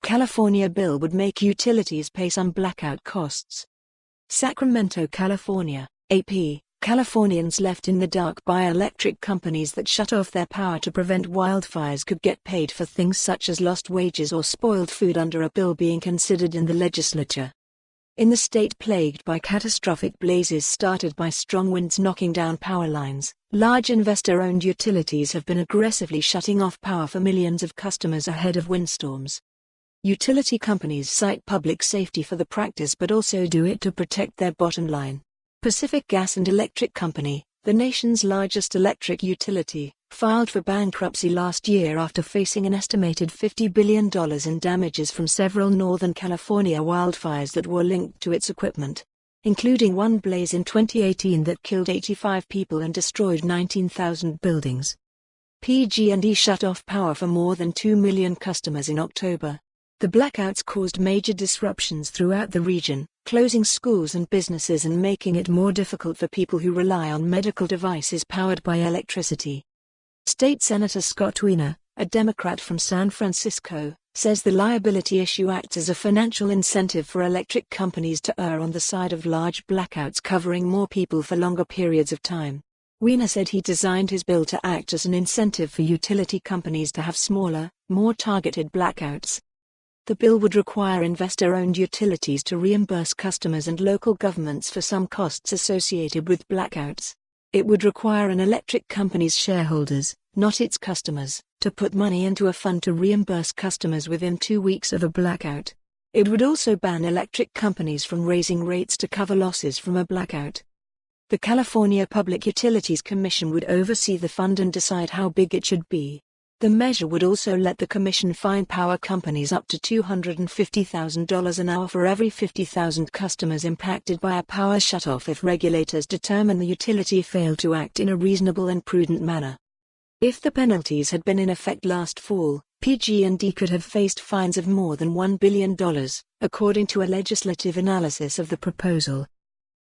California bill would make utilities pay some blackout costs. Sacramento, California, AP. Californians left in the dark by electric companies that shut off their power to prevent wildfires could get paid for things such as lost wages or spoiled food under a bill being considered in the legislature. In the state plagued by catastrophic blazes started by strong winds knocking down power lines, large investor-owned utilities have been aggressively shutting off power for millions of customers ahead of windstorms. Utility companies cite public safety for the practice but also do it to protect their bottom line. Pacific Gas and Electric Company, the nation's largest electric utility, filed for bankruptcy last year after facing an estimated $50 billion in damages from several Northern California wildfires that were linked to its equipment, including one blaze in 2018 that killed 85 people and destroyed 19,000 buildings. PG&E shut off power for more than 2 million customers in October. The blackouts caused major disruptions throughout the region, closing schools and businesses and making it more difficult for people who rely on medical devices powered by electricity. State Senator Scott Wiener, a Democrat from San Francisco, says the liability issue acts as a financial incentive for electric companies to err on the side of large blackouts covering more people for longer periods of time. Wiener said he designed his bill to act as an incentive for utility companies to have smaller, more targeted blackouts. The bill would require investor-owned utilities to reimburse customers and local governments for some costs associated with blackouts. It would require an electric company's shareholders, not its customers, to put money into a fund to reimburse customers within 2 weeks of a blackout. It would also ban electric companies from raising rates to cover losses from a blackout. The California Public Utilities Commission would oversee the fund and decide how big it should be. The measure would also let the commission fine power companies up to $250,000 an hour for every 50,000 customers impacted by a power shutoff if regulators determine the utility failed to act in a reasonable and prudent manner. If the penalties had been in effect last fall, PG&E could have faced fines of more than $1 billion, according to a legislative analysis of the proposal.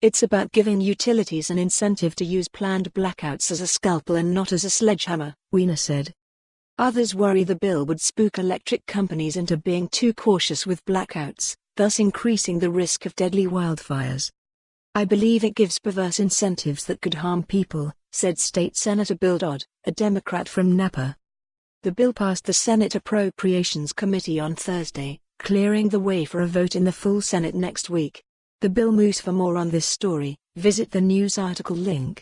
It's about giving utilities an incentive to use planned blackouts as a scalpel and not as a sledgehammer, Wiener said. Others worry the bill would spook electric companies into being too cautious with blackouts, thus increasing the risk of deadly wildfires. I believe it gives perverse incentives that could harm people, said State Senator Bill Dodd, a Democrat from Napa. The bill passed the Senate Appropriations Committee on Thursday, clearing the way for a vote in the full Senate next week. The bill moves. For more on this story, visit the news article link.